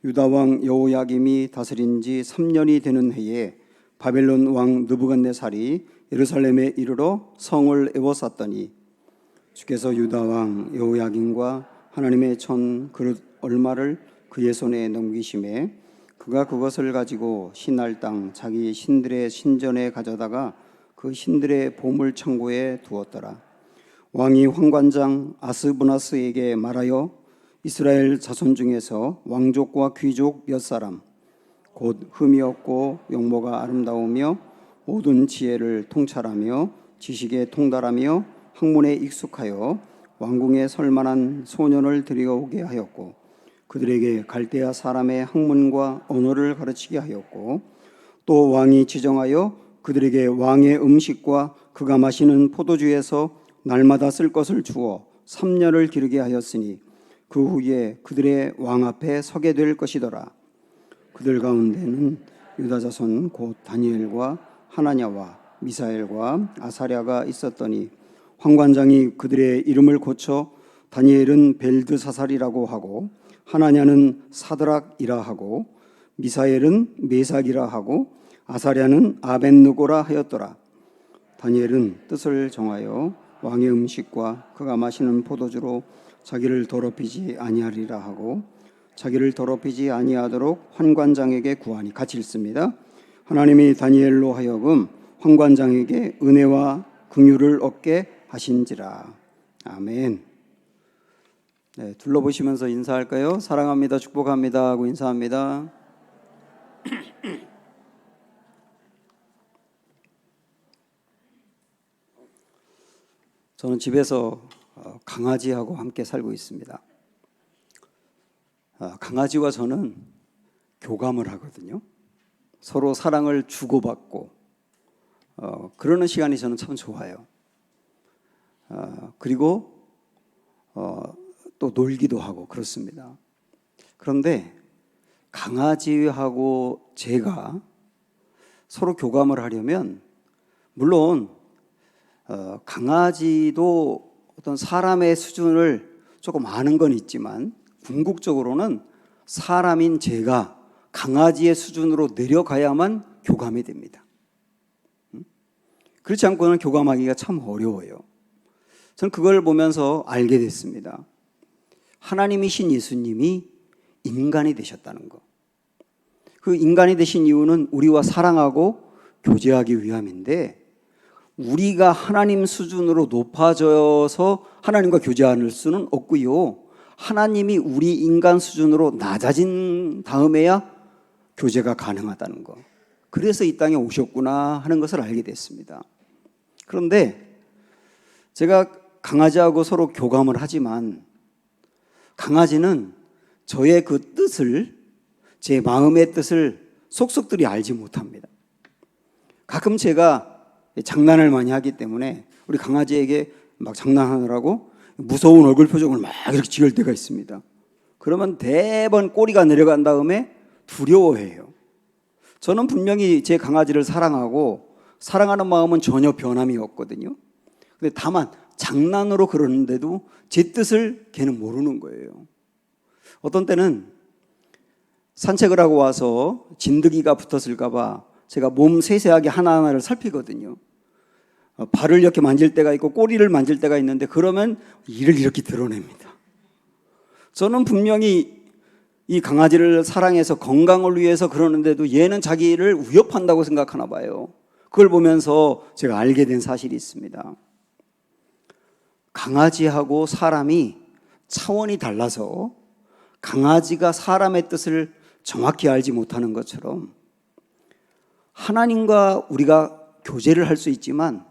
유다 왕 여호야김이 다스린 지 3년이 되는 해에 바벨론 왕 느부갓네살이 예루살렘에 이르러 성을 에워쌌더니 주께서 유다 왕 여호야김과 하나님의 천 그릇 얼마를 그의 손에 넘기심에 그가 그것을 가지고 신할 땅 자기 신들의 신전에 가져다가 그 신들의 보물 창고에 두었더라. 왕이 황관장 아스부나스에게 말하여 이스라엘 자손 중에서 왕족과 귀족 몇 사람 곧 흠이 없고 용모가 아름다우며 모든 지혜를 통찰하며 지식에 통달하며 학문에 익숙하여 왕궁에 설만한 소년을 들여오게 하였고 그들에게 갈대아 사람의 학문과 언어를 가르치게 하였고 또 왕이 지정하여 그들에게 왕의 음식과 그가 마시는 포도주에서 날마다 쓸 것을 주어 3년을 기르게 하였으니 그 후에 그들의 왕 앞에 서게 될 것이더라. 그들 가운데는 유다 자손 곧 다니엘과 하나냐와 미사엘과 아사랴가 있었더니 황관장이 그들의 이름을 고쳐 다니엘은 벨드사살이라고 하고 하나냐는 사드락이라 하고 미사엘은 메삭이라 하고 아사랴는 아벤느고라 하였더라. 다니엘은 뜻을 정하여 왕의 음식과 그가 마시는 포도주로 자기를 더럽히지 아니하리라 하고 자기를 더럽히지 아니하도록 환관장에게 구하니 같이 읽습니다. 하나님이 다니엘로 하여금 환관장에게 은혜와 긍휼을 얻게 하신지라. 아멘. 네, 둘러보시면서 인사할까요? 사랑합니다, 축복합니다 하고 인사합니다. 저는 집에서 강아지하고 함께 살고 있습니다. 강아지와 저는 교감을 하거든요. 서로 사랑을 주고받고 그러는 시간이 저는 참 좋아요. 그리고 또 놀기도 하고 그렇습니다. 그런데 강아지하고 제가 서로 교감을 하려면 물론 강아지도 어떤 사람의 수준을 조금 아는 건 있지만 궁극적으로는 사람인 제가 강아지의 수준으로 내려가야만 교감이 됩니다. 그렇지 않고는 교감하기가 참 어려워요. 저는 그걸 보면서 알게 됐습니다. 하나님이신 예수님이 인간이 되셨다는 것. 그 인간이 되신 이유는 우리와 사랑하고 교제하기 위함인데 우리가 하나님 수준으로 높아져서 하나님과 교제할 수는 없고요. 하나님이 우리 인간 수준으로 낮아진 다음에야 교제가 가능하다는 것. 그래서 이 땅에 오셨구나 하는 것을 알게 됐습니다. 그런데 제가 강아지하고 서로 교감을 하지만 강아지는 저의 그 뜻을, 제 마음의 뜻을 속속들이 알지 못합니다. 가끔 제가 장난을 많이 하기 때문에 우리 강아지에게 막 장난하느라고 무서운 얼굴 표정을 막 이렇게 지을 때가 있습니다. 그러면 대번 꼬리가 내려간 다음에 두려워해요. 저는 분명히 제 강아지를 사랑하고 사랑하는 마음은 전혀 변함이 없거든요. 근데 다만 장난으로 그러는데도 제 뜻을 걔는 모르는 거예요. 어떤 때는 산책을 하고 와서 진드기가 붙었을까 봐 제가 몸 세세하게 하나하나를 살피거든요. 발을 이렇게 만질 때가 있고 꼬리를 만질 때가 있는데 그러면 이를 이렇게 드러냅니다. 저는 분명히 이 강아지를 사랑해서 건강을 위해서 그러는데도 얘는 자기를 위협한다고 생각하나 봐요. 그걸 보면서 제가 알게 된 사실이 있습니다. 강아지하고 사람이 차원이 달라서 강아지가 사람의 뜻을 정확히 알지 못하는 것처럼 하나님과 우리가 교제를 할 수 있지만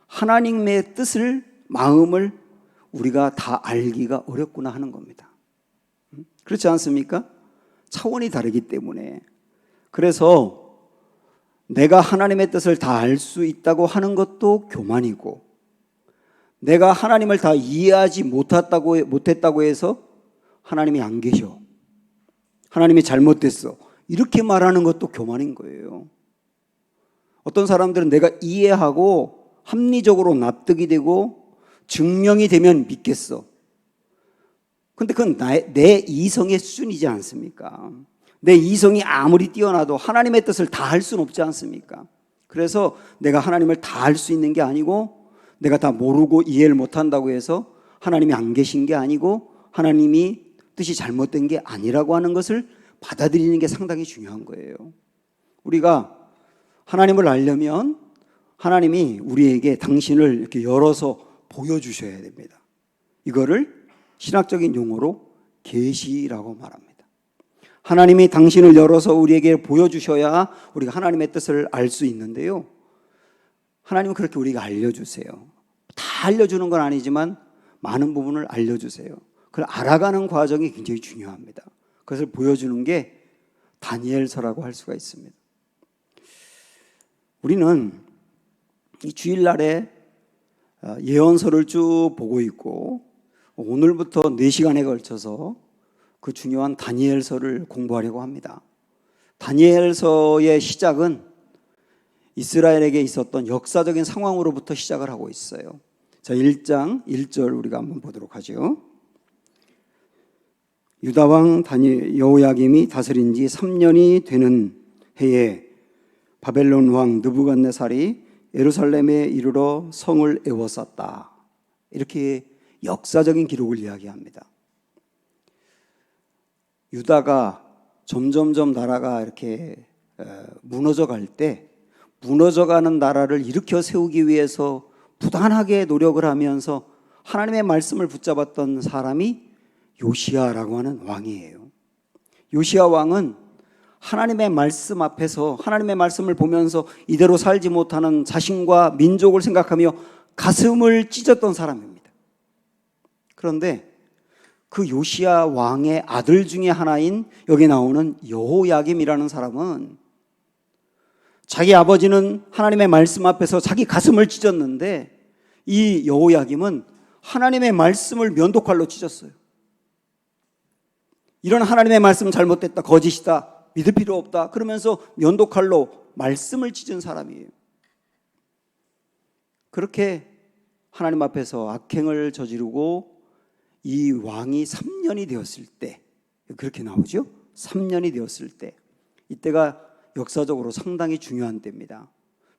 하나님의 뜻을, 마음을 우리가 다 알기가 어렵구나 하는 겁니다. 그렇지 않습니까? 차원이 다르기 때문에. 그래서 내가 하나님의 뜻을 다 알 수 있다고 하는 것도 교만이고 내가 하나님을 다 이해하지 못했다고 해서 하나님이 안 계셔, 하나님이 잘못됐어 이렇게 말하는 것도 교만인 거예요. 어떤 사람들은 내가 이해하고 합리적으로 납득이 되고 증명이 되면 믿겠어. 근데 그건 내 이성의 수준이지 않습니까? 내 이성이 아무리 뛰어나도 하나님의 뜻을 다 할 수는 없지 않습니까? 그래서 내가 하나님을 다 할 수 있는 게 아니고, 내가 다 모르고 이해를 못한다고 해서 하나님이 안 계신 게 아니고, 하나님이 뜻이 잘못된 게 아니라고 하는 것을 받아들이는 게 상당히 중요한 거예요. 우리가 하나님을 알려면 하나님이 우리에게 당신을 이렇게 열어서 보여주셔야 됩니다. 이거를 신학적인 용어로 계시라고 말합니다. 하나님이 당신을 열어서 우리에게 보여주셔야 우리가 하나님의 뜻을 알 수 있는데요, 하나님은 그렇게 우리가 알려주세요. 다 알려주는 건 아니지만 많은 부분을 알려주세요. 그걸 알아가는 과정이 굉장히 중요합니다. 그것을 보여주는 게 다니엘서라고 할 수가 있습니다. 우리는 이 주일날에 예언서를 쭉 보고 있고, 오늘부터 4시간에 걸쳐서 그 중요한 다니엘서를 공부하려고 합니다. 다니엘서의 시작은 이스라엘에게 있었던 역사적인 상황으로부터 시작을 하고 있어요. 자, 1장 1절 우리가 한번 보도록 하죠. 유다 왕 여호야김이 다스린 지 3년이 되는 해에 바벨론 왕 느부갓네살이 예루살렘에 이르러 성을 에워쌌다. 이렇게 역사적인 기록을 이야기합니다. 유다가 점점점 나라가 이렇게 무너져 갈 때, 무너져가는 나라를 일으켜 세우기 위해서 부단하게 노력을 하면서 하나님의 말씀을 붙잡았던 사람이 요시야라고 하는 왕이에요. 요시야 왕은 하나님의 말씀 앞에서 하나님의 말씀을 보면서 이대로 살지 못하는 자신과 민족을 생각하며 가슴을 찢었던 사람입니다. 그런데 그 요시야 왕의 아들 중에 하나인 여기 나오는 여호야김이라는 사람은 자기 아버지는 하나님의 말씀 앞에서 자기 가슴을 찢었는데, 이 여호야김은 하나님의 말씀을 면도칼로 찢었어요. 이런 하나님의 말씀 잘못됐다, 거짓이다, 믿을 필요 없다 그러면서 면도칼로 말씀을 찢은 사람이에요. 그렇게 하나님 앞에서 악행을 저지르고 이 왕이 3년이 되었을 때, 그렇게 나오죠? 3년이 되었을 때, 이때가 역사적으로 상당히 중요한 때입니다.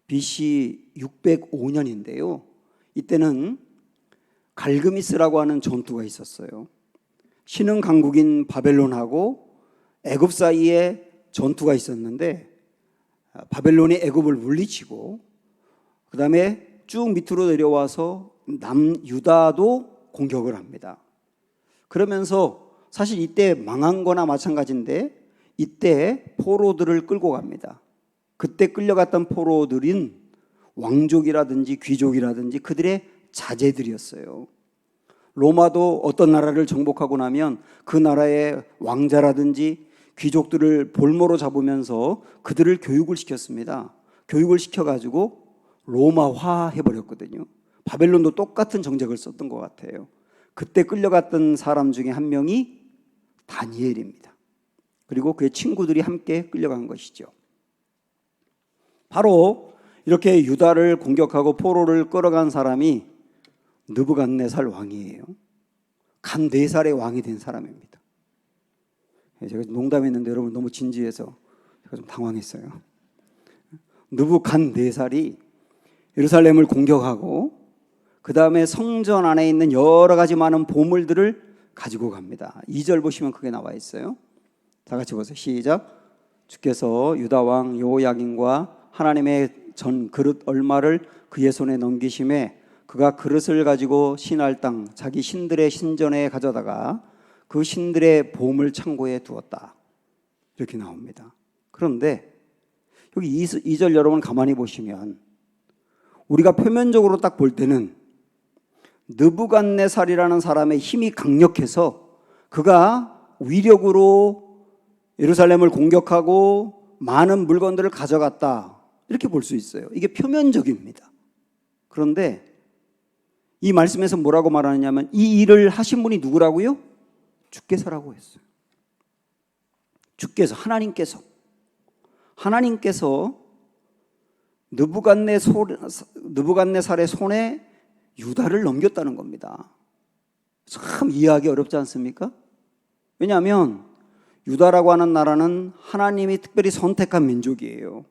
BC 605년인데요 이때는 갈그미스라고 하는 전투가 있었어요. 신흥 강국인 바벨론하고 애굽 사이에 전투가 있었는데, 바벨론이 애굽을 물리치고 그 다음에 쭉 밑으로 내려와서 남유다도 공격을 합니다. 그러면서 사실 이때 망한 거나 마찬가지인데, 이때 포로들을 끌고 갑니다. 그때 끌려갔던 포로들은 왕족이라든지 귀족이라든지 그들의 자제들이었어요. 로마도 어떤 나라를 정복하고 나면 그 나라의 왕자라든지 귀족들을 볼모로 잡으면서 그들을 교육을 시켰습니다. 교육을 시켜가지고 로마화 해버렸거든요. 바벨론도 똑같은 정책을 썼던 것 같아요. 그때 끌려갔던 사람 중에 한 명이 다니엘입니다. 그리고 그의 친구들이 함께 끌려간 것이죠. 바로 이렇게 유다를 공격하고 포로를 끌어간 사람이 느부갓네살 왕이에요. 간 4살의 왕이 된 사람입니다. 제가 농담했는데 여러분 너무 진지해서 제가 좀 당황했어요. 느부갓네살이 예루살렘을 공격하고 그 다음에 성전 안에 있는 여러 가지 많은 보물들을 가지고 갑니다. 2절 보시면 그게 나와 있어요. 다 같이 보세요. 시작. 주께서 유다 왕 여호야김과 하나님의 전 그릇 얼마를 그의 손에 넘기심에 그가 그릇을 가지고 신할 땅 자기 신들의 신전에 가져다가 그 신들의 보물 창고에 두었다. 이렇게 나옵니다. 그런데 여기 2절 여러분 가만히 보시면 우리가 표면적으로 딱 볼 때는 느부갓네살이라는 사람의 힘이 강력해서 그가 위력으로 예루살렘을 공격하고 많은 물건들을 가져갔다, 이렇게 볼 수 있어요. 이게 표면적입니다. 그런데 이 말씀에서 뭐라고 말하느냐면 이 일을 하신 분이 누구라고요? 주께서라고 했어요. 주께서, 하나님께서 느부갓네살의 손에 유다를 넘겼다는 겁니다. 참 이해하기 어렵지 않습니까? 왜냐하면 유다라고 하는 나라는 하나님이 특별히 선택한 민족이에요.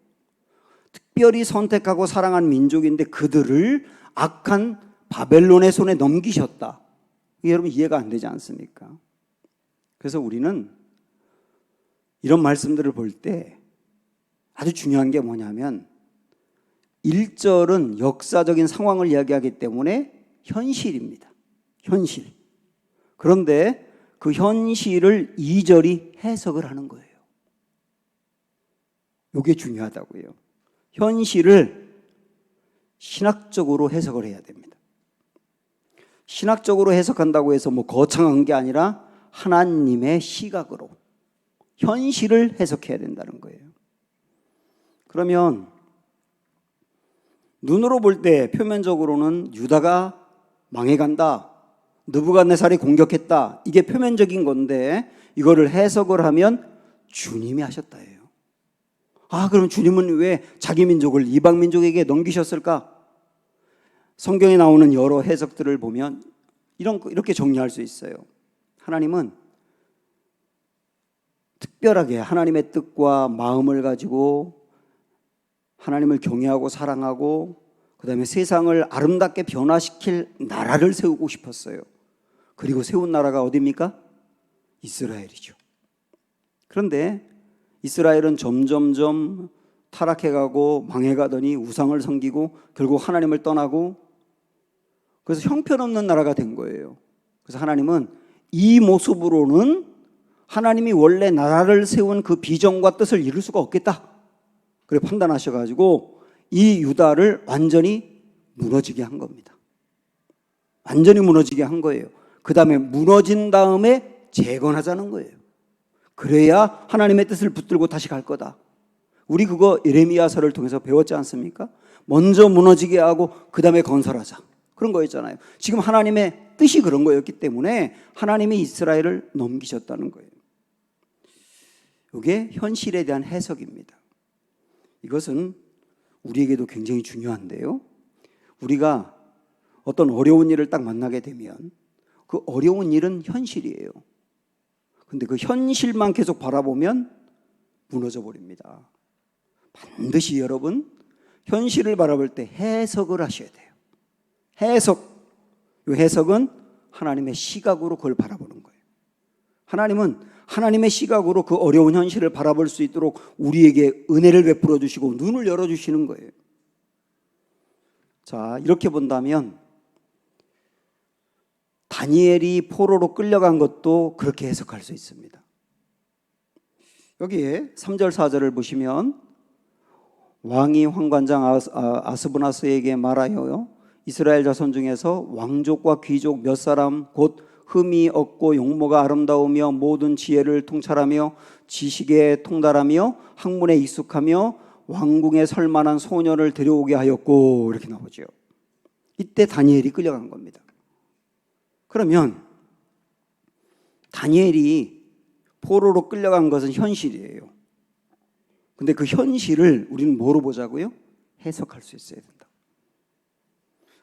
특별히 선택하고 사랑한 민족인데 그들을 악한 바벨론의 손에 넘기셨다. 이게 여러분 이해가 안 되지 않습니까? 그래서 우리는 이런 말씀들을 볼 때 아주 중요한 게 뭐냐면 1절은 역사적인 상황을 이야기하기 때문에 현실입니다. 현실. 그런데 그 현실을 2절이 해석을 하는 거예요. 이게 중요하다고요. 현실을 신학적으로 해석을 해야 됩니다. 신학적으로 해석한다고 해서 뭐 거창한 게 아니라 하나님의 시각으로 현실을 해석해야 된다는 거예요. 그러면 눈으로 볼 때 표면적으로는 유다가 망해간다, 느부갓네살이 공격했다, 이게 표면적인 건데 이거를 해석을 하면 주님이 하셨다예요. 아, 그럼 주님은 왜 자기 민족을 이방 민족에게 넘기셨을까? 성경에 나오는 여러 해석들을 보면 이렇게 정리할 수 있어요. 하나님은 특별하게 하나님의 뜻과 마음을 가지고 하나님을 경외하고 사랑하고 그다음에 세상을 아름답게 변화시킬 나라를 세우고 싶었어요. 그리고 세운 나라가 어디입니까? 이스라엘이죠. 그런데 이스라엘은 점점점 타락해가고 망해가더니 우상을 섬기고 결국 하나님을 떠나고 그래서 형편없는 나라가 된 거예요. 그래서 하나님은 이 모습으로는 하나님이 원래 나라를 세운 그 비전과 뜻을 이룰 수가 없겠다. 그래 판단하셔가지고 이 유다를 완전히 무너지게 한 겁니다. 완전히 무너지게 한 거예요. 그 다음에 무너진 다음에 재건하자는 거예요. 그래야 하나님의 뜻을 붙들고 다시 갈 거다. 우리 그거 예레미야서를 통해서 배웠지 않습니까? 먼저 무너지게 하고 그 다음에 건설하자. 그런 거였잖아요. 지금 하나님의 뜻이 그런 거였기 때문에 하나님이 이스라엘을 넘기셨다는 거예요. 이게 현실에 대한 해석입니다. 이것은 우리에게도 굉장히 중요한데요. 우리가 어떤 어려운 일을 딱 만나게 되면 그 어려운 일은 현실이에요. 근데 그 현실만 계속 바라보면 무너져 버립니다. 반드시 여러분 현실을 바라볼 때 해석을 하셔야 돼요. 해석. 이 해석은 하나님의 시각으로 그걸 바라보는 거예요. 하나님은 하나님의 시각으로 그 어려운 현실을 바라볼 수 있도록 우리에게 은혜를 베풀어 주시고 눈을 열어 주시는 거예요. 자, 이렇게 본다면 다니엘이 포로로 끌려간 것도 그렇게 해석할 수 있습니다. 여기에 3절 4절을 보시면 왕이 황관장 아스브나스에게 말하여 이스라엘 자손 중에서 왕족과 귀족 몇 사람 곧 흠이 없고 용모가 아름다우며 모든 지혜를 통찰하며 지식에 통달하며 학문에 익숙하며 왕궁에 설 만한 소년을 데려오게 하였고 이렇게 나오죠. 이때 다니엘이 끌려간 겁니다. 그러면 다니엘이 포로로 끌려간 것은 현실이에요. 근데 그 현실을 우리는 뭐로 보자고요? 해석할 수 있어야 된다.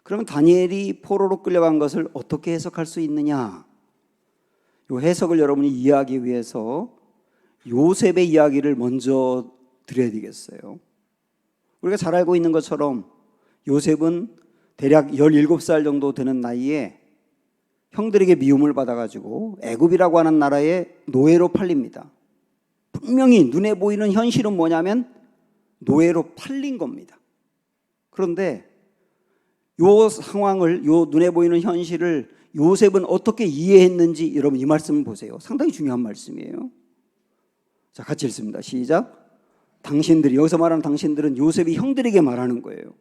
그러면 다니엘이 포로로 끌려간 것을 어떻게 해석할 수 있느냐? 이 해석을 여러분이 이해하기 위해서 요셉의 이야기를 먼저 드려야 되겠어요. 우리가 잘 알고 있는 것처럼 요셉은 대략 17살 정도 되는 나이에 형들에게 미움을 받아가지고 애굽이라고 하는 나라에 노예로 팔립니다. 분명히 눈에 보이는 현실은 뭐냐면 노예로 팔린 겁니다. 그런데 요 상황을, 요 눈에 보이는 현실을 요셉은 어떻게 이해했는지 여러분 이 말씀을 보세요. 상당히 중요한 말씀이에요. 자, 같이 읽습니다. 시작. 당신들이, 여기서 말하는 당신들은 요셉이 형들에게 말하는 거예요.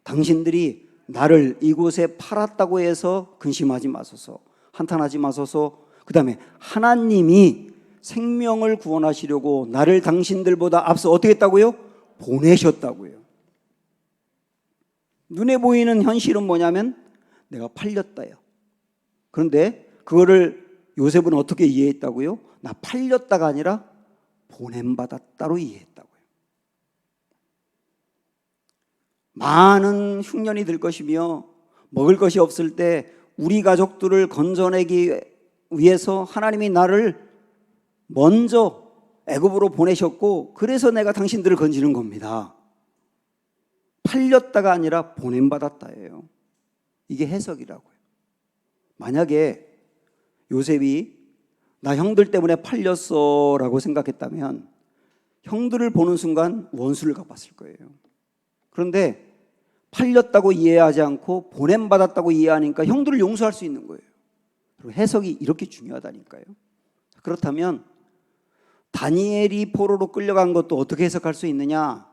당신들이 나를 이곳에 팔았다고 해서 근심하지 마소서, 한탄하지 마소서. 그 다음에 하나님이 생명을 구원하시려고 나를 당신들보다 앞서 어떻게 했다고요? 보내셨다고요. 눈에 보이는 현실은 뭐냐면 내가 팔렸다요. 그런데 그거를 요셉은 어떻게 이해했다고요? 나 팔렸다가 아니라 보냄받았다로 이해했다고요. 많은 흉년이 들 것이며 먹을 것이 없을 때 우리 가족들을 건져내기 위해서 하나님이 나를 먼저 애굽으로 보내셨고 그래서 내가 당신들을 건지는 겁니다. 팔렸다가 아니라 보냄받았다예요. 이게 해석이라고요. 만약에 요셉이 나 형들 때문에 팔렸어 라고 생각했다면 형들을 보는 순간 원수를 갚았을 거예요. 그런데 팔렸다고 이해하지 않고 보냄받았다고 이해하니까 형들을 용서할 수 있는 거예요. 그리고 해석이 이렇게 중요하다니까요. 그렇다면 다니엘이 포로로 끌려간 것도 어떻게 해석할 수 있느냐?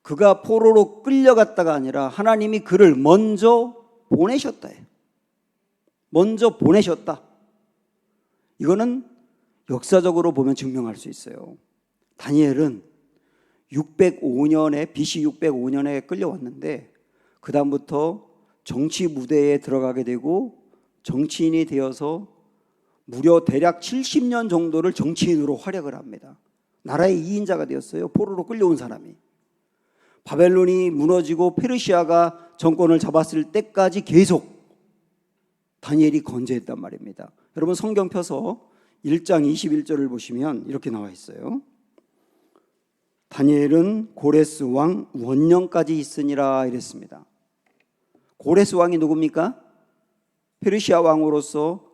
그가 포로로 끌려갔다가 아니라 하나님이 그를 먼저 보내셨다. 먼저 보내셨다. 이거는 역사적으로 보면 증명할 수 있어요. 다니엘은 605년에 BC 605년에 끌려왔는데 그 다음부터 정치 무대에 들어가게 되고 정치인이 되어서 무려 대략 70년 정도를 정치인으로 활약을 합니다. 나라의 2인자가 되었어요. 포로로 끌려온 사람이. 바벨론이 무너지고 페르시아가 정권을 잡았을 때까지 계속 다니엘이 건재했단 말입니다. 여러분 성경 펴서 1장 21절을 보시면 이렇게 나와 있어요. 다니엘은 고레스 왕 원년까지 있으니라 이랬습니다. 고레스 왕이 누굽니까? 페르시아 왕으로서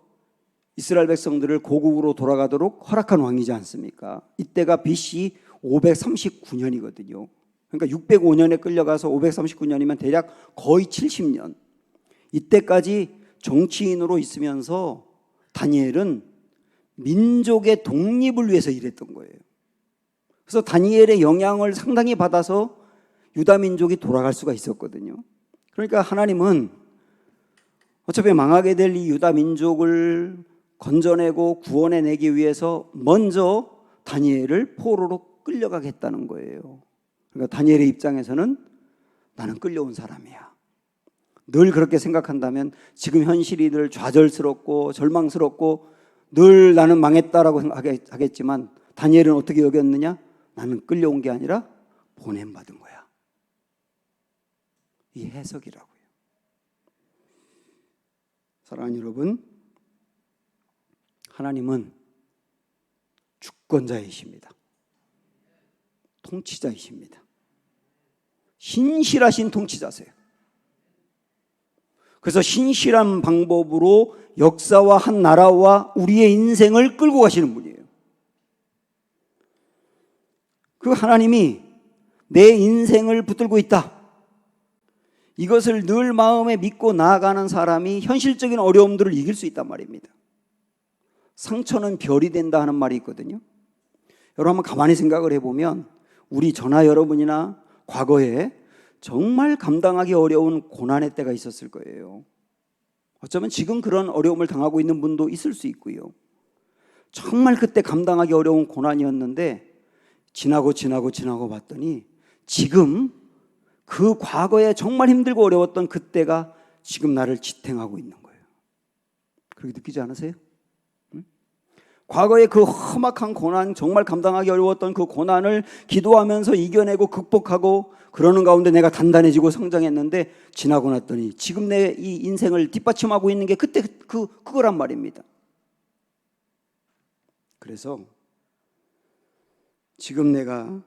이스라엘 백성들을 고국으로 돌아가도록 허락한 왕이지 않습니까? 이때가 BC 539년이거든요. 그러니까 605년에 끌려가서 539년이면 대략 거의 70년. 이때까지 정치인으로 있으면서 다니엘은 민족의 독립을 위해서 일했던 거예요. 그래서 다니엘의 영향을 상당히 받아서 유다 민족이 돌아갈 수가 있었거든요. 그러니까 하나님은 어차피 망하게 될 이 유다 민족을 건져내고 구원해내기 위해서 먼저 다니엘을 포로로 끌려가겠다는 거예요. 그러니까 다니엘의 입장에서는 나는 끌려온 사람이야. 늘 그렇게 생각한다면 지금 현실이 늘 좌절스럽고 절망스럽고 늘 나는 망했다라고 생각하겠지만 다니엘은 어떻게 여겼느냐? 나는 끌려온 게 아니라 보냄받은 거야. 이 해석이라고요. 사랑하는 여러분, 하나님은 주권자이십니다. 통치자이십니다. 신실하신 통치자세요. 그래서 신실한 방법으로 역사와 한 나라와 우리의 인생을 끌고 가시는 분이에요. 그 하나님이 내 인생을 붙들고 있다. 이것을 늘 마음에 믿고 나아가는 사람이 현실적인 어려움들을 이길 수 있단 말입니다. 상처는 별이 된다 하는 말이 있거든요. 여러분 한번 가만히 생각을 해보면 우리 저나 여러분이나 과거에 정말 감당하기 어려운 고난의 때가 있었을 거예요. 어쩌면 지금 그런 어려움을 당하고 있는 분도 있을 수 있고요. 정말 그때 감당하기 어려운 고난이었는데 지나고 봤더니 지금 그 과거에 정말 힘들고 어려웠던 그때가 지금 나를 지탱하고 있는 거예요. 그렇게 느끼지 않으세요? 과거에 그 험악한 고난, 정말 감당하기 어려웠던 그 고난을 기도하면서 이겨내고 극복하고 그러는 가운데 내가 단단해지고 성장했는데 지나고 났더니 지금 내 이 인생을 뒷받침하고 있는 게 그때 그거란 말입니다. 그래서 지금 내가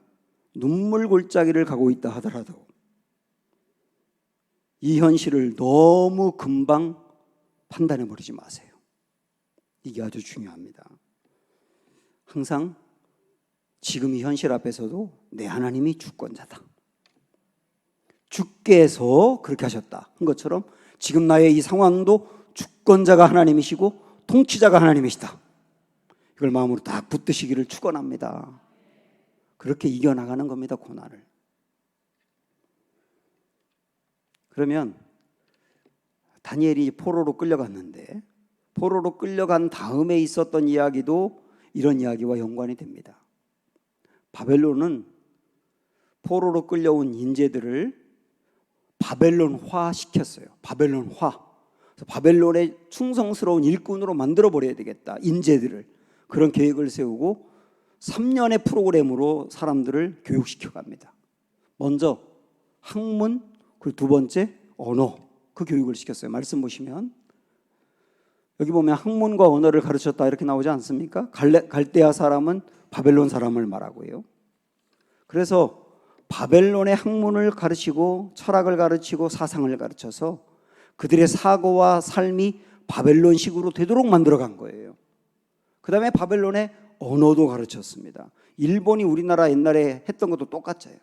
눈물 골짜기를 가고 있다 하더라도 이 현실을 너무 금방 판단해버리지 마세요. 이게 아주 중요합니다. 항상 지금 이 현실 앞에서도 내 하나님이 주권자다. 주께서 그렇게 하셨다 한 것처럼 지금 나의 이 상황도 주권자가 하나님이시고 통치자가 하나님이시다. 이걸 마음으로 딱 붙드시기를 축원합니다. 그렇게 이겨나가는 겁니다, 고난을. 그러면 다니엘이 포로로 끌려갔는데 포로로 끌려간 다음에 있었던 이야기도 이런 이야기와 연관이 됩니다. 바벨론은 포로로 끌려온 인재들을 바벨론화 시켰어요. 바벨론화. 바벨론의 충성스러운 일꾼으로 만들어버려야 되겠다. 인재들을. 그런 계획을 세우고 3년의 프로그램으로 사람들을 교육시켜 갑니다. 먼저 학문, 그리고 두 번째 언어. 그 교육을 시켰어요. 말씀 보시면 여기 보면 학문과 언어를 가르쳤다 이렇게 나오지 않습니까? 갈대아 사람은 바벨론 사람을 말하고요. 그래서 바벨론의 학문을 가르치고 철학을 가르치고 사상을 가르쳐서 그들의 사고와 삶이 바벨론식으로 되도록 만들어간 거예요. 그 다음에 바벨론의 언어도 가르쳤습니다. 일본이 우리나라 옛날에 했던 것도 똑같아요.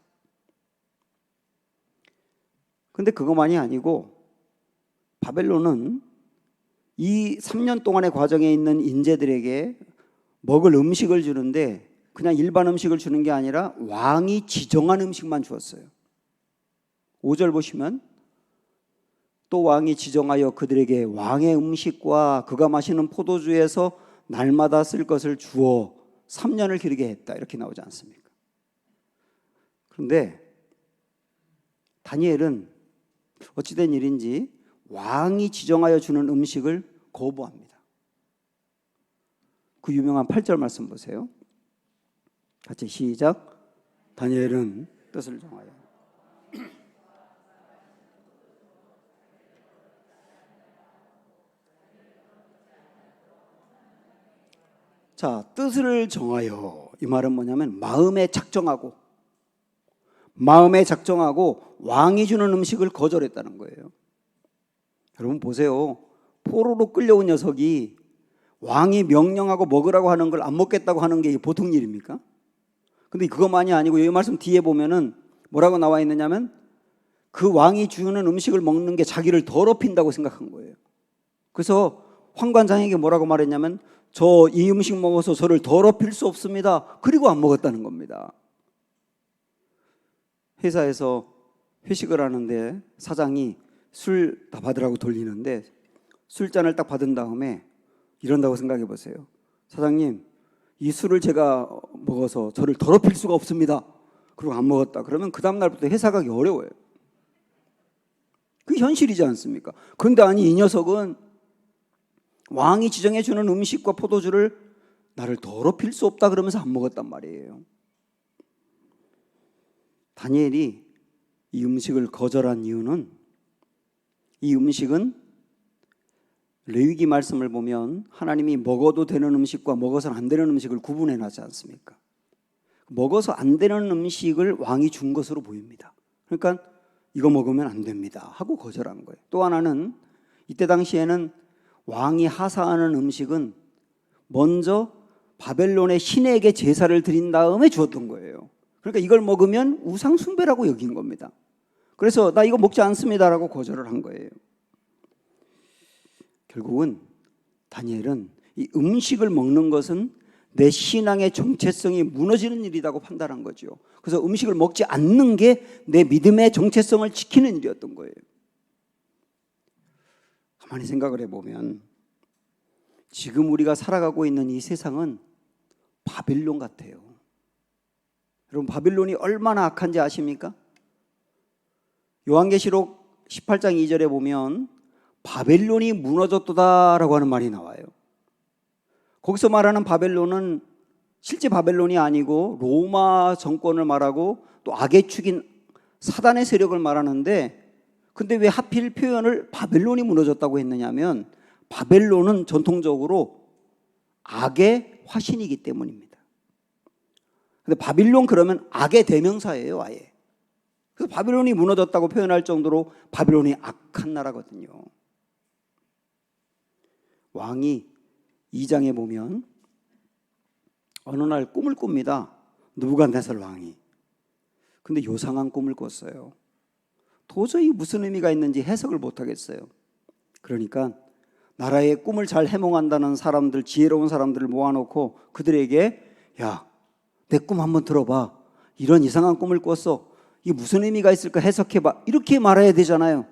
근데 그것만이 아니고 바벨론은 이 3년 동안의 과정에 있는 인재들에게 먹을 음식을 주는데 그냥 일반 음식을 주는 게 아니라 왕이 지정한 음식만 주었어요. 5절 보시면 또 왕이 지정하여 그들에게 왕의 음식과 그가 마시는 포도주에서 날마다 쓸 것을 주어 3년을 기르게 했다 이렇게 나오지 않습니까? 그런데 다니엘은 어찌된 일인지 왕이 지정하여 주는 음식을 거부합니다. 그 유명한 8절 말씀 보세요. 같이 시작. 다니엘은 뜻을 정하여 자, 뜻을 정하여 이 말은 뭐냐면 마음에 작정하고 왕이 주는 음식을 거절했다는 거예요. 여러분 보세요. 포로로 끌려온 녀석이 왕이 명령하고 먹으라고 하는 걸 안 먹겠다고 하는 게 보통 일입니까? 근데 그것만이 아니고 여기 말씀 뒤에 보면은 뭐라고 나와 있느냐면 그 왕이 주는 음식을 먹는 게 자기를 더럽힌다고 생각한 거예요. 그래서 환관장에게 뭐라고 말했냐면 저 이 음식 먹어서 저를 더럽힐 수 없습니다. 그리고 안 먹었다는 겁니다. 회사에서 회식을 하는데 사장이 술 다 받으라고 돌리는데 술잔을 딱 받은 다음에 이런다고 생각해 보세요. 사장님, 이 술을 제가 먹어서 저를 더럽힐 수가 없습니다. 그리고 안 먹었다. 그러면 그 다음 날부터 회사 가기 어려워요. 그게 현실이지 않습니까? 그런데 아니 이 녀석은 왕이 지정해 주는 음식과 포도주를 나를 더럽힐 수 없다 그러면서 안 먹었단 말이에요. 다니엘이 이 음식을 거절한 이유는 이 음식은 레위기 말씀을 보면 하나님이 먹어도 되는 음식과 먹어서는 안 되는 음식을 구분해 놨지 않습니까? 먹어서 안 되는 음식을 왕이 준 것으로 보입니다. 그러니까 이거 먹으면 안 됩니다 하고 거절한 거예요. 또 하나는 이때 당시에는 왕이 하사하는 음식은 먼저 바벨론의 신에게 제사를 드린 다음에 주었던 거예요. 그러니까 이걸 먹으면 우상 숭배라고 여긴 겁니다. 그래서 나 이거 먹지 않습니다라고 거절을 한 거예요. 결국은 다니엘은 이 음식을 먹는 것은 내 신앙의 정체성이 무너지는 일이라고 판단한 거죠. 그래서 음식을 먹지 않는 게 내 믿음의 정체성을 지키는 일이었던 거예요. 가만히 생각을 해보면 지금 우리가 살아가고 있는 이 세상은 바빌론 같아요. 여러분 바빌론이 얼마나 악한지 아십니까? 요한계시록 18장 2절에 보면 바벨론이 무너졌도다라고 하는 말이 나와요. 거기서 말하는 바벨론은 실제 바벨론이 아니고 로마 정권을 말하고 또 악의 축인 사단의 세력을 말하는데 근데 왜 하필 표현을 바벨론이 무너졌다고 했느냐면 바벨론은 전통적으로 악의 화신이기 때문입니다. 근데 바빌론 그러면 악의 대명사예요, 아예. 그래서 바빌론이 무너졌다고 표현할 정도로 바빌론이 악한 나라거든요. 왕이 2장에 보면 어느 날 꿈을 꿉니다. 느부갓네살 왕이. 근데 요상한 꿈을 꿨어요. 도저히 무슨 의미가 있는지 해석을 못하겠어요. 그러니까 나라의 꿈을 잘 해몽한다는 사람들, 지혜로운 사람들을 모아놓고 그들에게 야, 내 꿈 한번 들어봐. 이런 이상한 꿈을 꿨어. 이게 무슨 의미가 있을까 해석해봐. 이렇게 말해야 되잖아요.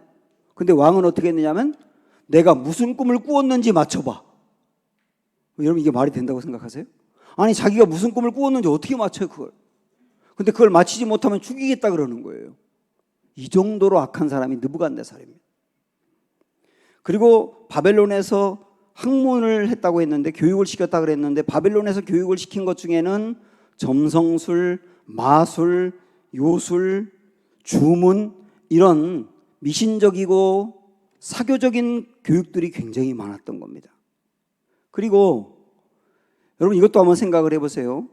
근데 왕은 어떻게 했느냐면 내가 무슨 꿈을 꾸었는지 맞춰봐. 여러분 이게 말이 된다고 생각하세요? 아니 자기가 무슨 꿈을 꾸었는지 어떻게 맞춰요 그걸. 근데 그걸 맞히지 못하면 죽이겠다 그러는 거예요. 이 정도로 악한 사람이 느부갓네살입니다. 그리고 바벨론에서 학문을 했다고 했는데 교육을 시켰다 그랬는데 바벨론에서 교육을 시킨 것 중에는 점성술, 마술, 요술, 주문 이런 미신적이고 사교적인 교육들이 굉장히 많았던 겁니다. 그리고 여러분 이것도 한번 생각을 해보세요.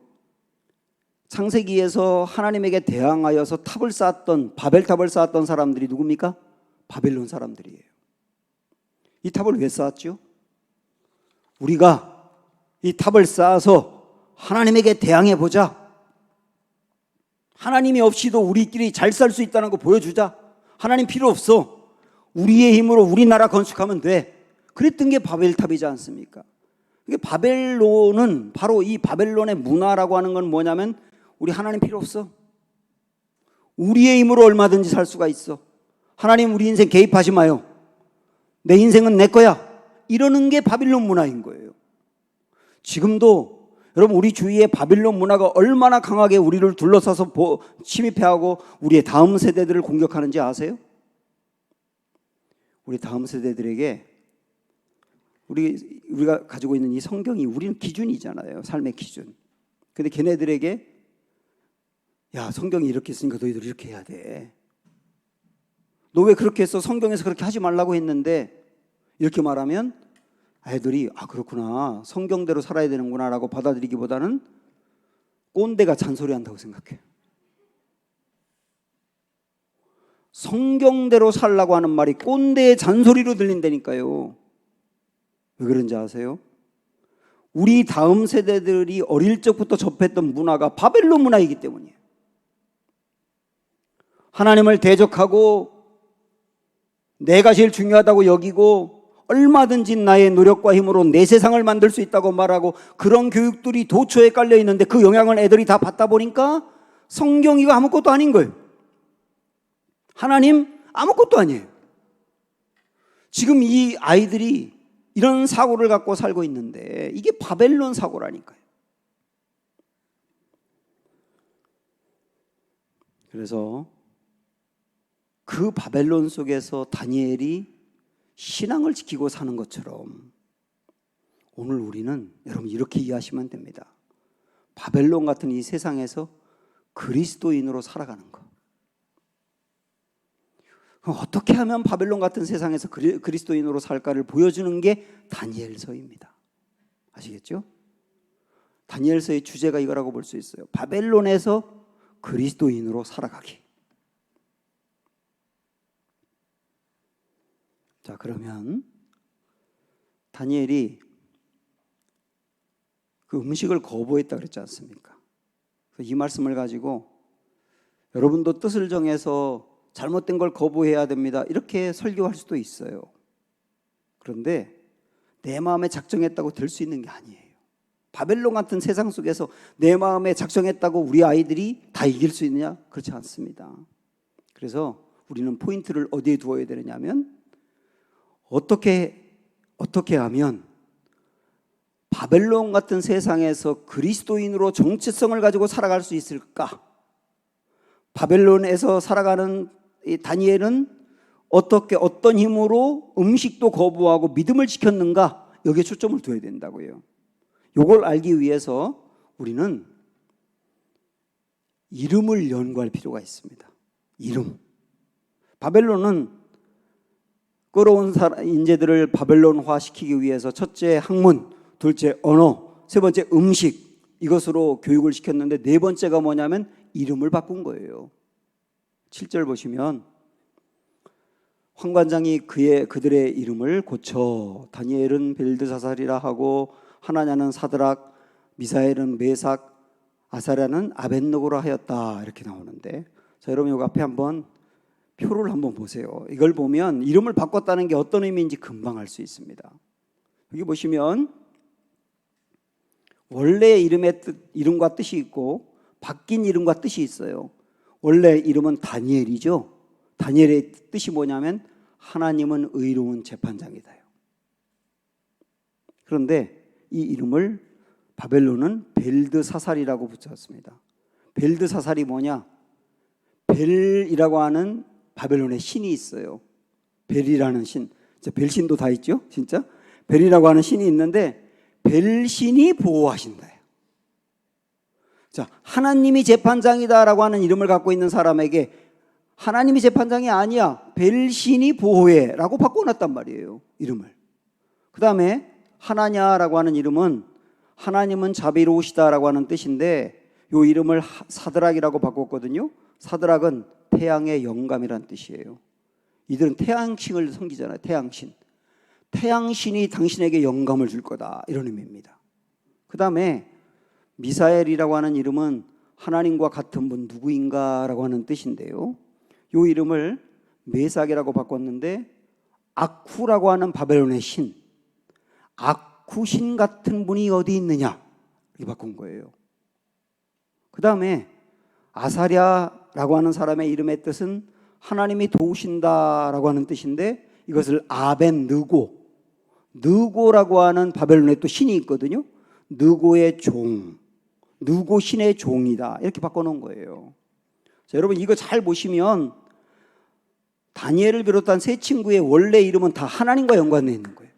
창세기에서 하나님에게 대항하여서 탑을 쌓았던, 바벨탑을 쌓았던 사람들이 누굽니까? 바벨론 사람들이에요. 이 탑을 왜 쌓았죠? 우리가 이 탑을 쌓아서 하나님에게 대항해 보자. 하나님이 없이도 우리끼리 잘 살 수 있다는 거 보여주자. 하나님 필요 없어. 우리의 힘으로 우리나라 건축하면 돼. 그랬던 게 바벨탑이지 않습니까? 이게 바벨론은, 바로 이 바벨론의 문화라고 하는 건 뭐냐면, 우리 하나님 필요 없어. 우리의 힘으로 얼마든지 살 수가 있어. 하나님 우리 인생 개입하지 마요. 내 인생은 내 거야. 이러는 게 바빌론 문화인 거예요. 지금도 여러분 우리 주위에 바빌론 문화가 얼마나 강하게 우리를 둘러싸서 침입해하고 우리의 다음 세대들을 공격하는지 아세요? 우리 다음 세대들에게 우리가 가지고 있는 이 성경이 우리는 기준이잖아요. 삶의 기준. 근데 걔네들에게 야, 성경이 이렇게 했으니까 너희들 이렇게 해야 돼. 너 왜 그렇게 했어? 성경에서 그렇게 하지 말라고 했는데, 이렇게 말하면 아이들이 아 그렇구나, 성경대로 살아야 되는구나 라고 받아들이기보다는 꼰대가 잔소리한다고 생각해요. 성경대로 살라고 하는 말이 꼰대의 잔소리로 들린다니까요. 왜 그런지 아세요? 우리 다음 세대들이 어릴 적부터 접했던 문화가 바벨론 문화이기 때문이에요. 하나님을 대적하고 내가 제일 중요하다고 여기고 얼마든지 나의 노력과 힘으로 내 세상을 만들 수 있다고 말하고, 그런 교육들이 도처에 깔려 있는데 그 영향을 애들이 다 받다 보니까 성경이가 아무것도 아닌 거예요. 하나님 아무것도 아니에요. 지금 이 아이들이 이런 사고를 갖고 살고 있는데 이게 바벨론 사고라니까요. 그래서 그 바벨론 속에서 다니엘이 신앙을 지키고 사는 것처럼 오늘 우리는 여러분 이렇게 이해하시면 됩니다. 바벨론 같은 이 세상에서 그리스도인으로 살아가는 것. 그럼 어떻게 하면 바벨론 같은 세상에서 그리스도인으로 살까를 보여주는 게 다니엘서입니다. 아시겠죠? 다니엘서의 주제가 이거라고 볼 수 있어요. 바벨론에서 그리스도인으로 살아가기. 자, 그러면 다니엘이 그 음식을 거부했다 그랬지 않습니까? 이 말씀을 가지고 여러분도 뜻을 정해서 잘못된 걸 거부해야 됩니다, 이렇게 설교할 수도 있어요. 그런데 내 마음에 작정했다고 될 수 있는 게 아니에요. 바벨론 같은 세상 속에서 내 마음에 작정했다고 우리 아이들이 다 이길 수 있느냐? 그렇지 않습니다. 그래서 우리는 포인트를 어디에 두어야 되느냐 하면, 어떻게 하면 바벨론 같은 세상에서 그리스도인으로 정체성을 가지고 살아갈 수 있을까? 바벨론에서 살아가는 이 다니엘은 어떤 힘으로 음식도 거부하고 믿음을 지켰는가? 여기에 초점을 둬야 된다고요. 이걸 알기 위해서 우리는 이름을 연구할 필요가 있습니다. 이름. 바벨론은 끌어온 인재들을 바벨론화 시키기 위해서 첫째 학문, 둘째 언어, 세 번째 음식, 이것으로 교육을 시켰는데 네 번째가 뭐냐면 이름을 바꾼 거예요. 7절 보시면 환관장이 그들의 이름을 고쳐 다니엘은 벨드사살이라 하고 하나냐는 사드락, 미사엘은 메삭, 아사랴는 아벳느고라 하였다, 이렇게 나오는데, 자, 여러분 여기 앞에 한번 표를 한번 보세요. 이걸 보면 이름을 바꿨다는 게 어떤 의미인지 금방 알 수 있습니다. 여기 보시면 원래 이름과 뜻이 있고 바뀐 이름과 뜻이 있어요. 원래 이름은 다니엘이죠. 다니엘의 뜻이 뭐냐면 하나님은 의로운 재판장이다. 그런데 이 이름을 바벨론은 벨드사살이라고 붙였습니다. 벨드사살이 뭐냐? 벨이라고 하는 바벨론의 신이 있어요. 벨이라는 신, 벨신도 다 있죠, 진짜. 벨이라고 하는 신이 있는데 벨신이 보호하신다. 자, 하나님이 재판장이다라고 하는 이름을 갖고 있는 사람에게 하나님이 재판장이 아니야, 벨신이 보호해라고 바꿔놨단 말이에요, 이름을. 그 다음에 하나냐라고 하는 이름은 하나님은 자비로우시다라고 하는 뜻인데 이 이름을 사드락이라고 바꿨거든요. 사드락은 태양의 영감이란 뜻이에요. 이들은 태양신을 섬기잖아요. 태양신. 태양신이 당신에게 영감을 줄 거다, 이런 의미입니다. 그 다음에 미사엘이라고 하는 이름은 하나님과 같은 분 누구인가라고 하는 뜻인데요. 이 이름을 메삭이라고 바꿨는데 아쿠라고 하는 바벨론의 신, 아쿠신 같은 분이 어디 있느냐, 이렇게 바꾼 거예요. 그 다음에 아사랴라고 하는 사람의 이름의 뜻은 하나님이 도우신다라고 하는 뜻인데 이것을 아벤느고, 느고라고 하는 바벨론에 또 신이 있거든요. 느고의 종, 느고 신의 종이다, 이렇게 바꿔놓은 거예요. 자, 여러분 이거 잘 보시면 다니엘을 비롯한 세 친구의 원래 이름은 다 하나님과 연관되어 있는 거예요.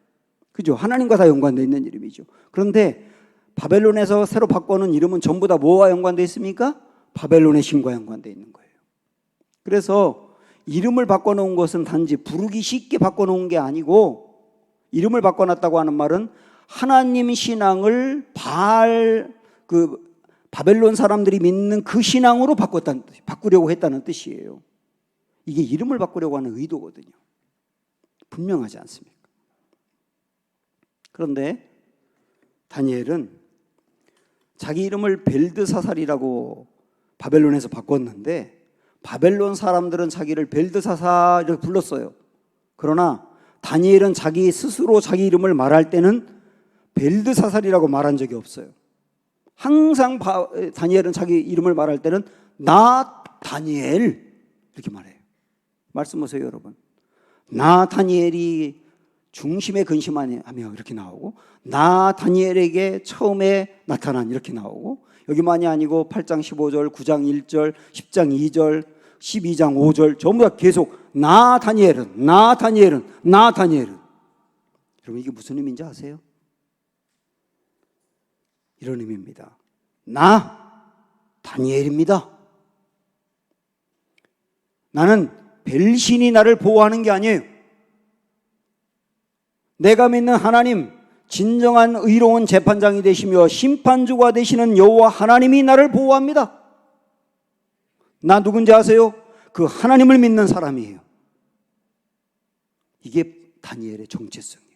그죠? 하나님과 다 연관되어 있는 이름이죠. 그런데 바벨론에서 새로 바꿔놓은 이름은 전부 다 뭐와 연관되어 있습니까? 바벨론의 신과 연관되어 있는 거예요. 그래서 이름을 바꿔놓은 것은 단지 부르기 쉽게 바꿔놓은 게 아니고, 이름을 바꿔놨다고 하는 말은 하나님 신앙을 바벨론 사람들이 믿는 그 신앙으로 바꾸려고 했다는 뜻이에요. 이게 이름을 바꾸려고 하는 의도거든요. 분명하지 않습니까? 그런데 다니엘은 자기 이름을 벨드사살이라고 바벨론에서 바꿨는데 바벨론 사람들은 자기를 벨드사살이라고 불렀어요. 그러나 다니엘은 자기 스스로 자기 이름을 말할 때는 벨드사살이라고 말한 적이 없어요. 항상 다니엘은 자기 이름을 말할 때는 나 다니엘 이렇게 말해요. 말씀 보세요, 여러분. 나 다니엘이 중심에 근심하며 이렇게 나오고, 나 다니엘에게 처음에 나타난 이렇게 나오고, 여기만이 아니고 8장 15절, 9장 1절, 10장 2절, 12장 5절 전부 다 계속 나 다니엘은, 나 다니엘은, 나 다니엘은. 여러분 이게 무슨 의미인지 아세요? 이런 의미입니다. 나 다니엘입니다. 나는 벨신이 나를 보호하는 게 아니에요. 내가 믿는 하나님, 진정한 의로운 재판장이 되시며 심판주가 되시는 여호와 하나님이 나를 보호합니다. 나 누군지 아세요? 그 하나님을 믿는 사람이에요. 이게 다니엘의 정체성이에요.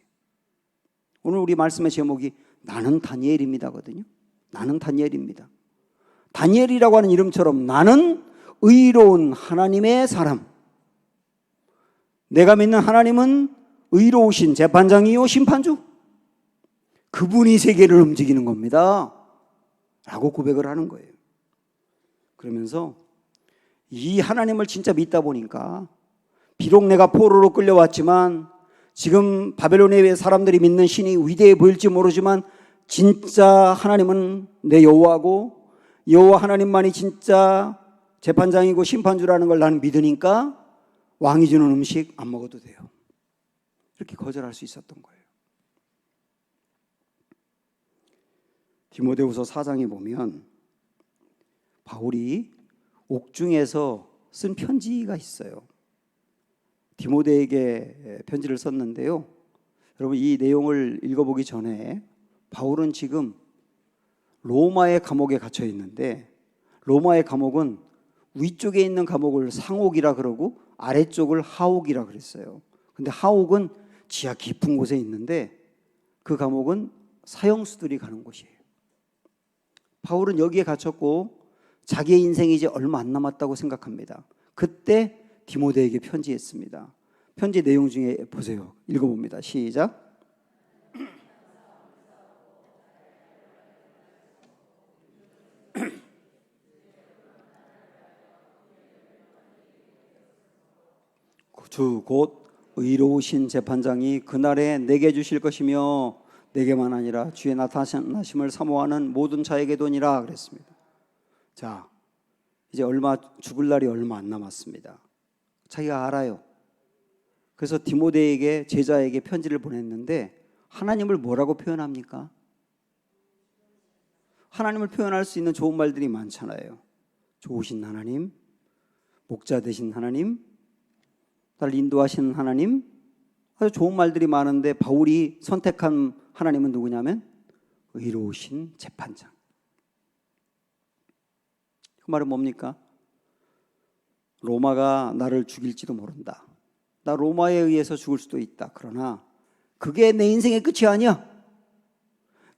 오늘 우리 말씀의 제목이 나는 다니엘입니다거든요. 나는 다니엘입니다. 다니엘이라고 하는 이름처럼 나는 의로운 하나님의 사람, 내가 믿는 하나님은 의로우신 재판장이요 심판주, 그분이 세계를 움직이는 겁니다 라고 고백을 하는 거예요. 그러면서 이 하나님을 진짜 믿다 보니까 비록 내가 포로로 끌려왔지만, 지금 바벨론의 사람들이 믿는 신이 위대해 보일지 모르지만 진짜 하나님은 내 여호와고, 여호와 하나님만이 진짜 재판장이고 심판주라는 걸 나는 믿으니까 왕이 주는 음식 안 먹어도 돼요, 이렇게 거절할 수 있었던 거예요. 디모데후서 4장에 보면 바울이 옥중에서 쓴 편지가 있어요. 디모데에게 편지를 썼는데요. 여러분 이 내용을 읽어보기 전에 바울은 지금 로마의 감옥에 갇혀 있는데, 로마의 감옥은 위쪽에 있는 감옥을 상옥이라 그러고 아래쪽을 하옥이라 그랬어요. 근데 하옥은 지하 깊은 곳에 있는데 그 감옥은 사형수들이 가는 곳이에요. 바울은 여기에 갇혔고 자기의 인생이 이제 얼마 안 남았다고 생각합니다. 그때 디모데에게 편지했습니다. 편지 내용 중에 보세요. 읽어봅니다. 시작. 주 곧 의로우신 재판장이 그날에 내게 주실 것이며 내게만 아니라 주의 나타나심을 사모하는 모든 자에게도니라 그랬습니다. 자, 이제 죽을 날이 얼마 안 남았습니다. 자기가 알아요. 그래서 디모데에게, 제자에게 편지를 보냈는데 하나님을 뭐라고 표현합니까? 하나님을 표현할 수 있는 좋은 말들이 많잖아요. 좋으신 하나님, 목자 되신 하나님, 나를 인도하시는 하나님, 아주 좋은 말들이 많은데 바울이 선택한 하나님은 누구냐면 의로우신 재판장. 그 말은 뭡니까? 로마가 나를 죽일지도 모른다. 나 로마에 의해서 죽을 수도 있다. 그러나 그게 내 인생의 끝이 아니야.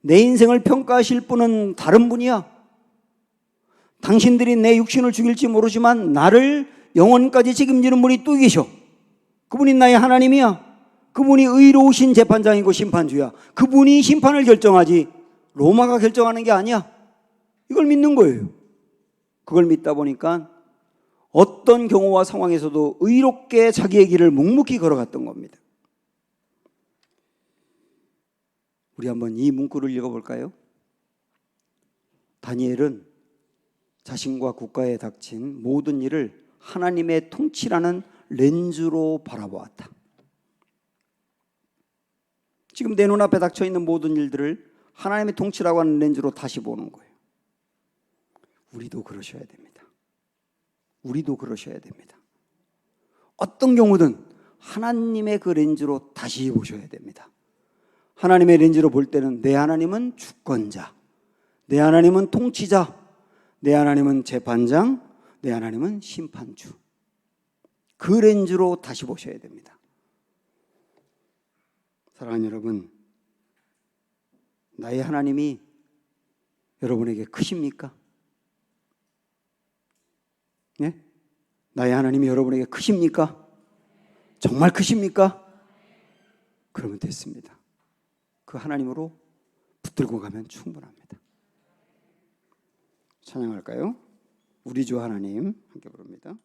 내 인생을 평가하실 분은 다른 분이야. 당신들이 내 육신을 죽일지 모르지만 나를 영원까지 책임지는 분이 또 계셔. 그분이 나의 하나님이야. 그분이 의로우신 재판장이고 심판주야. 그분이 심판을 결정하지 로마가 결정하는 게 아니야. 이걸 믿는 거예요. 그걸 믿다 보니까 어떤 경우와 상황에서도 의롭게 자기의 길을 묵묵히 걸어갔던 겁니다. 우리 한번 이 문구를 읽어볼까요? 다니엘은 자신과 국가에 닥친 모든 일을 하나님의 통치라는 렌즈로 바라보았다. 지금 내 눈앞에 닥쳐 있는 모든 일들을 하나님의 통치라고 하는 렌즈로 다시 보는 거예요. 우리도 그러셔야 됩니다. 우리도 그러셔야 됩니다. 어떤 경우든 하나님의 그 렌즈로 다시 보셔야 됩니다. 하나님의 렌즈로 볼 때는 내 하나님은 주권자, 내 하나님은 통치자, 내 하나님은 재판장, 내 하나님은 심판주. 그 렌즈로 다시 보셔야 됩니다. 사랑하는 여러분, 나의 하나님이 여러분에게 크십니까? 네? 나의 하나님이 여러분에게 크십니까? 정말 크십니까? 그러면 됐습니다. 그 하나님으로 붙들고 가면 충분합니다. 찬양할까요? 우리 주 하나님 함께 부릅니다.